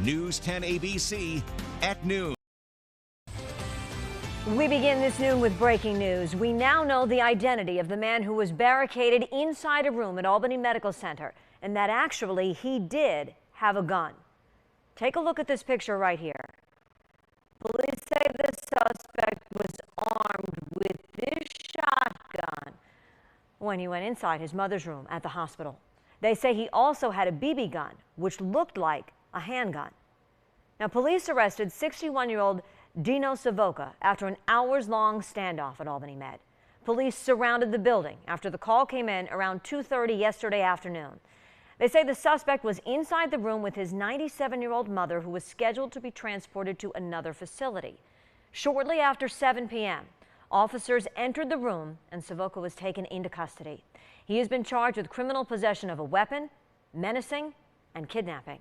News 10 ABC at noon. We begin this noon with breaking news. We now know the identity of the man who was barricaded inside a room at Albany Medical Center, and that actually he did have a gun. Take a look at this picture right here. Police say the suspect was armed with this shotgun when he went inside his mother's room at the hospital. They say he also had a BB gun, which looked like a handgun. Now, police arrested 61-year-old Dino Savoca after an hours-long standoff at Albany Med. Police surrounded the building after the call came in around 2:30 yesterday afternoon. They say the suspect was inside the room with his 97-year-old mother, who was scheduled to be transported to another facility. Shortly after 7 p.m., officers entered the room and Savoca was taken into custody. He has been charged with criminal possession of a weapon, menacing, and kidnapping.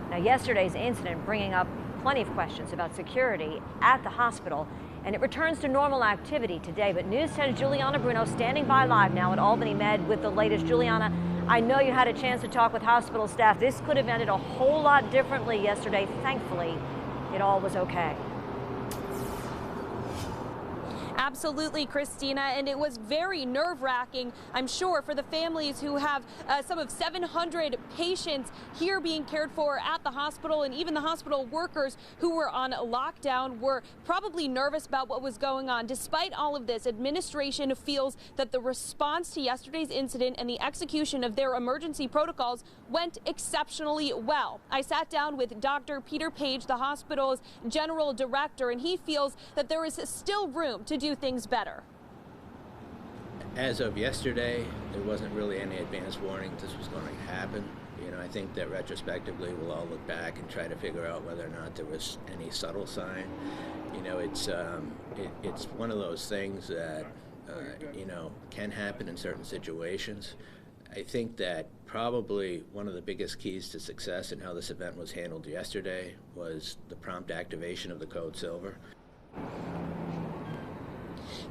Now, yesterday's incident bringing up plenty of questions about security at the hospital, and it returns to normal activity today. But News 10's Juliana Bruno standing by live now at Albany Med with the latest. Juliana, I know you had a chance to talk with hospital staff. This could have ended a whole lot differently yesterday. Thankfully, it all was okay. Absolutely, Christina, and it was very nerve-wracking, I'm sure, for the families who have some of 700 patients here being cared for at the hospital, and even the hospital workers who were on lockdown were probably nervous about what was going on. Despite all of this, administration feels that the response to yesterday's incident and the execution of their emergency protocols went exceptionally well. I sat down with Dr. Peter Page, the hospital's general director, and he feels that there is still room to do things better. As of yesterday, there wasn't really any advance warning this was going to happen. You know, I think that retrospectively we'll all look back and try to figure out whether or not there was any subtle sign. You know, it's one of those things that you know, can happen in certain situations. I think that probably one of the biggest keys to success in how this event was handled yesterday was the prompt activation of the Code Silver.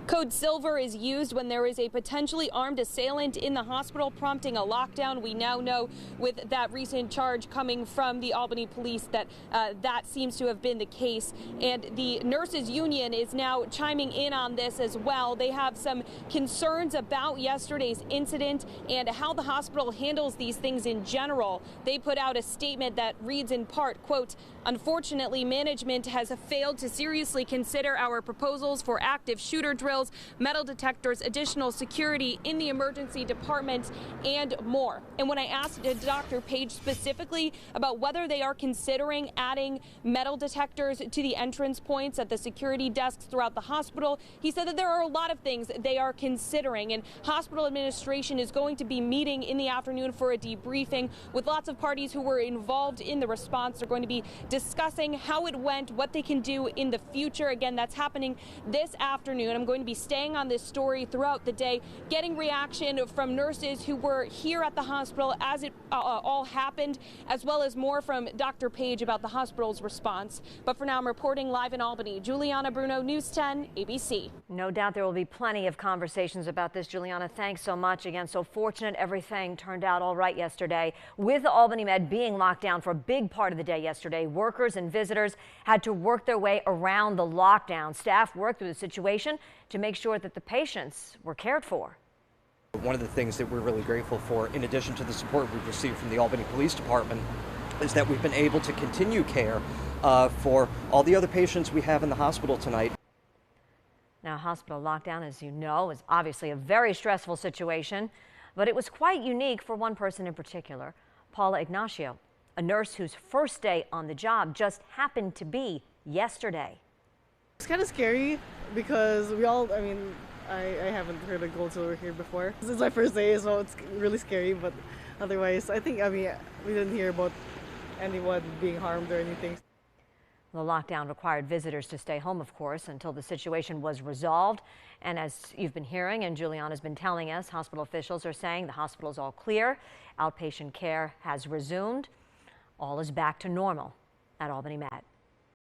Code Silver is used when there is a potentially armed assailant in the hospital, prompting a lockdown. We now know with that recent charge coming from the Albany police that that seems to have been the case. And the nurses union is now chiming in on this as well. They have some concerns about yesterday's incident and how the hospital handles these things in general. They put out a statement that reads in part, quote, "Unfortunately, management has failed to seriously consider our proposals for active shooter drills, metal detectors, additional security in the emergency department, and more." And when I asked Dr. Page specifically about whether they are considering adding metal detectors to the entrance points at the security desks throughout the hospital, he said that there are a lot of things they are considering, and hospital administration is going to be meeting in the afternoon for a debriefing with lots of parties who were involved in the response. They're going to be discussing how it went, what they can do in the future. Again, that's happening this afternoon. I'm going to be staying on this story throughout the day, getting reaction from nurses who were here at the hospital as it all happened, as well as more from Dr. Page about the hospital's response. But for now, I'm reporting live in Albany. Juliana Bruno, News 10, ABC. No doubt there will be plenty of conversations about this. Juliana, thanks so much. Again, so fortunate everything turned out all right yesterday. With Albany Med being locked down for a big part of the day yesterday, workers and visitors had to work their way around the lockdown. Staff worked through the situation to make sure that the patients were cared for. One of the things that we're really grateful for, in addition to the support we've received from the Albany Police Department, is that we've been able to continue care for all the other patients we have in the hospital tonight. Now, hospital lockdown, as you know, is obviously a very stressful situation, but it was quite unique for one person in particular, Paula Ignacio, a nurse whose first day on the job just happened to be yesterday. It's kind of scary because I haven't heard of Gold Silver here before. This is my first day, so it's really scary, but otherwise, we didn't hear about anyone being harmed or anything. The lockdown required visitors to stay home, of course, until the situation was resolved. And as you've been hearing and Juliana's been telling us, hospital officials are saying the hospital is all clear. Outpatient care has resumed. All is back to normal at Albany Med.